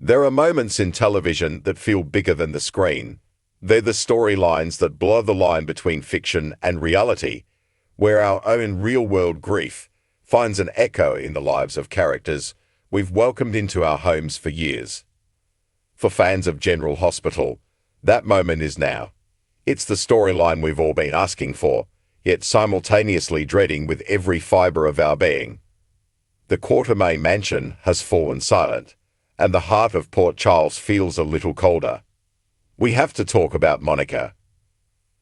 There are moments in television that feel bigger than the screen. They're the storylines that blur the line between fiction and reality, where our own real-world grief finds an echo in the lives of characters we've welcomed into our homes for years. For fans of General Hospital, that moment is now. It's the storyline we've all been asking for, yet simultaneously dreading with every fibre of our being. The Quatermain mansion has fallen silent, and the heart of Port Charles feels a little colder. We have to talk about Monica.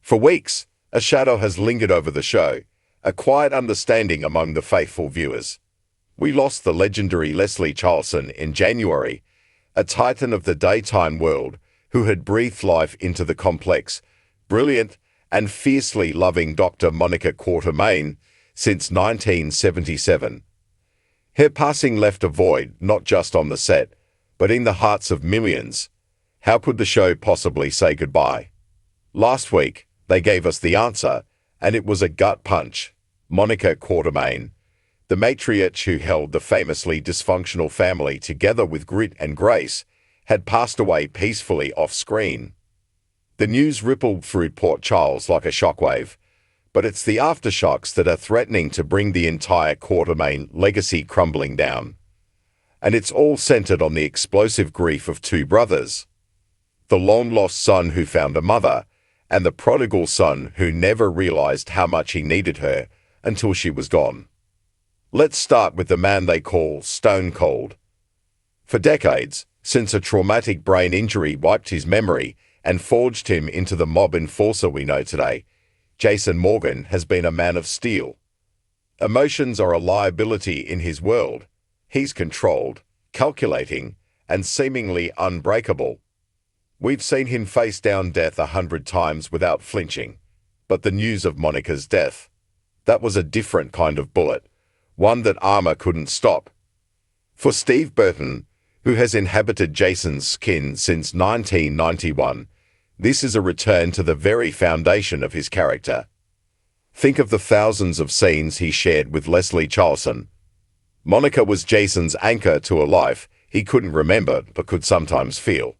For weeks, a shadow has lingered over the show, a quiet understanding among the faithful viewers. We lost the legendary Leslie Charleson in January, a titan of the daytime world who had breathed life into the complex, brilliant, and fiercely loving Dr. Monica Quatermain since 1977. Her passing left a void not just on the set, but in the hearts of millions. How could the show possibly say goodbye? Last week, they gave us the answer, and it was a gut punch. Monica Quatermain, the matriarch who held the famously dysfunctional family together with grit and grace, had passed away peacefully off-screen. The news rippled through Port Charles like a shockwave, but it's the aftershocks that are threatening to bring the entire Quatermain legacy crumbling down. And it's all centered on the explosive grief of two brothers. The long-lost son who found a mother, and the prodigal son who never realized how much he needed her until she was gone. Let's start with the man they call Stone Cold. For decades, since a traumatic brain injury wiped his memory and forged him into the mob enforcer we know today, Jason Morgan has been a man of steel. Emotions are a liability in his world. He's controlled, calculating, and seemingly unbreakable. We've seen him face down death 100 times without flinching. But the news of Monica's death, that was a different kind of bullet, one that armor couldn't stop. For Steve Burton, who has inhabited Jason's skin since 1991, this is a return to the very foundation of his character. Think of the thousands of scenes he shared with Leslie Charleson. Monica was Jason's anchor to a life he couldn't remember but could sometimes feel.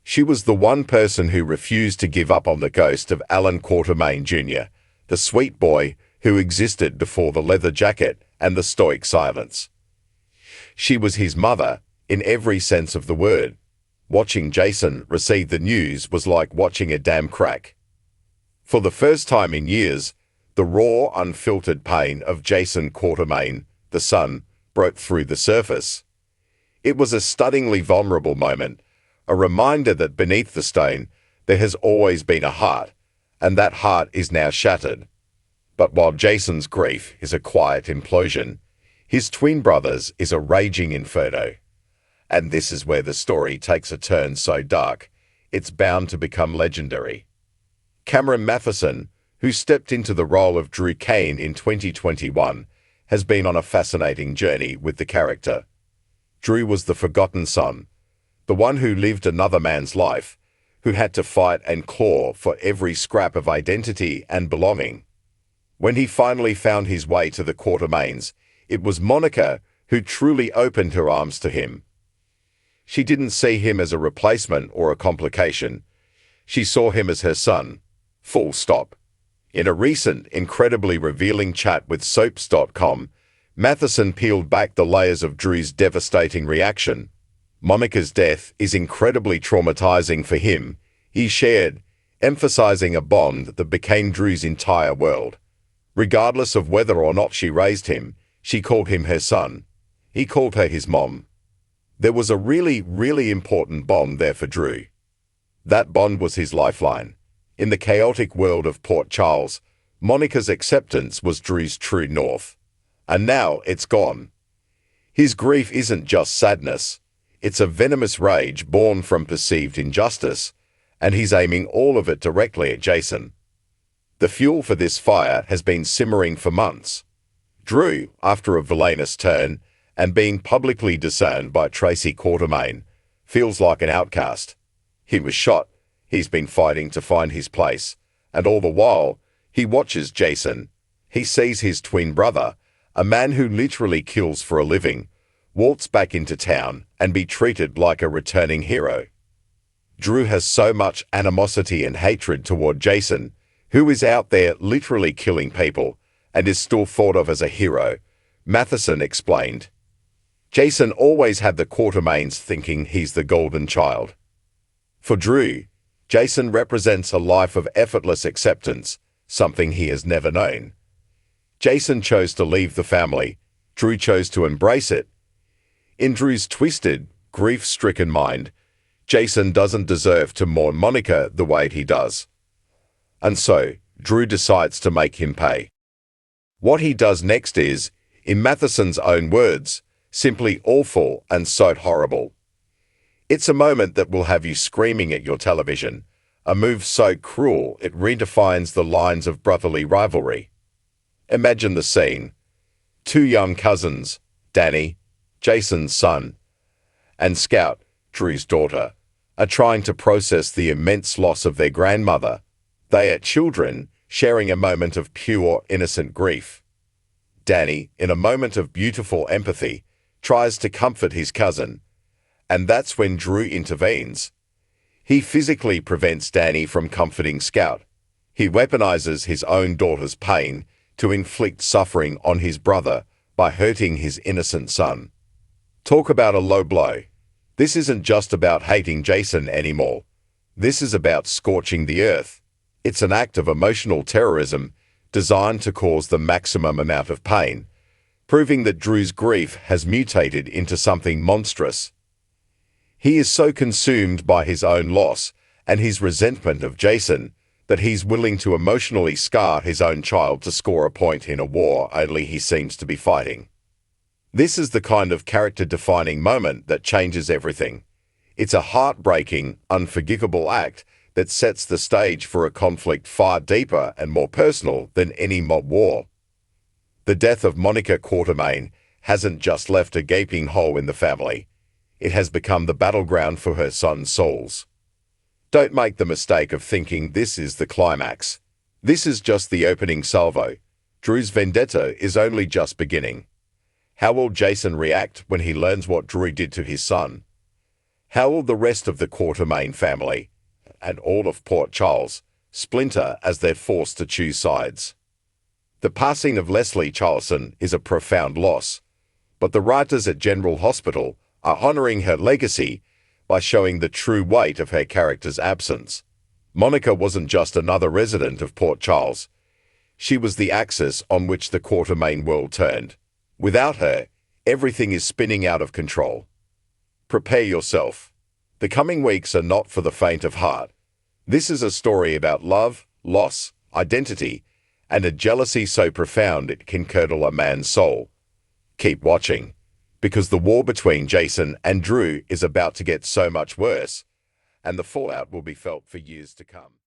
She was the one person who refused to give up on the ghost of Alan Quatermain Jr., the sweet boy who existed before the leather jacket and the stoic silence. She was his mother, in every sense of the word. Watching Jason receive the news was like watching a dam crack. For the first time in years, the raw, unfiltered pain of Jason Quatermain, the son, broke through the surface. It was a stunningly vulnerable moment, a reminder that beneath the stone there has always been a heart, and that heart is now shattered. But while Jason's grief is a quiet implosion, his twin brother's is a raging inferno. And this is where the story takes a turn so dark, it's bound to become legendary. Cameron Mathison, who stepped into the role of Drew Kane in 2021, has been on a fascinating journey with the character. Drew was the forgotten son, the one who lived another man's life, who had to fight and claw for every scrap of identity and belonging. When he finally found his way to the Quatermains, it was Monica who truly opened her arms to him. She didn't see him as a replacement or a complication. She saw him as her son. Full stop. In a recent, incredibly revealing chat with Soaps.com, Mathison peeled back the layers of Drew's devastating reaction. Monica's death is incredibly traumatizing for him, he shared, emphasizing a bond that became Drew's entire world. Regardless of whether or not she raised him, she called him her son. He called her his mom. There was a really important bond there for Drew. That bond was his lifeline. In the chaotic world of Port Charles, Monica's acceptance was Drew's true north. And now it's gone. His grief isn't just sadness. It's a venomous rage born from perceived injustice, and he's aiming all of it directly at Jason. The fuel for this fire has been simmering for months. Drew, after a villainous turn, and being publicly disowned by Tracy Quatermain, feels like an outcast. He was shot. He's been fighting to find his place, and all the while, he watches Jason. He sees his twin brother, a man who literally kills for a living, waltz back into town and be treated like a returning hero. Drew has so much animosity and hatred toward Jason, who is out there literally killing people and is still thought of as a hero, Mathison explained. Jason always had the Quatermains thinking he's the golden child. For Drew, Jason represents a life of effortless acceptance, something he has never known. Jason chose to leave the family. Drew chose to embrace it. In Drew's twisted, grief-stricken mind, Jason doesn't deserve to mourn Monica the way he does. And so, Drew decides to make him pay. What he does next is, in Mathison's own words, simply awful and so horrible. It's a moment that will have you screaming at your television, a move so cruel it redefines the lines of brotherly rivalry. Imagine the scene. Two young cousins, Danny, Jason's son, and Scout, Drew's daughter, are trying to process the immense loss of their grandmother. They are children sharing a moment of pure, innocent grief. Danny, in a moment of beautiful empathy, tries to comfort his cousin, and that's when Drew intervenes. He physically prevents Danny from comforting Scout. He weaponizes his own daughter's pain to inflict suffering on his brother by hurting his innocent son. Talk about a low blow. This isn't just about hating Jason anymore. This is about scorching the earth. It's an act of emotional terrorism designed to cause the maximum amount of pain, proving that Drew's grief has mutated into something monstrous. He is so consumed by his own loss and his resentment of Jason that he's willing to emotionally scar his own child to score a point in a war only he seems to be fighting. This is the kind of character-defining moment that changes everything. It's a heartbreaking, unforgivable act that sets the stage for a conflict far deeper and more personal than any mob war. The death of Monica Quatermain hasn't just left a gaping hole in the family. It has become the battleground for her son's souls. Don't make the mistake of thinking this is the climax. This is just the opening salvo. Drew's vendetta is only just beginning. How will Jason react when he learns what Drew did to his son? How will the rest of the Quatermain family, and all of Port Charles, splinter as they're forced to choose sides? The passing of Leslie Charleson is a profound loss, but the writers at General Hospital are honoring her legacy by showing the true weight of her character's absence. Monica wasn't just another resident of Port Charles. She was the axis on which the Quatermain world turned. Without her, everything is spinning out of control. Prepare yourself. The coming weeks are not for the faint of heart. This is a story about love, loss, identity, and a jealousy so profound it can curdle a man's soul. Keep watching, because the war between Jason and Drew is about to get so much worse, and the fallout will be felt for years to come.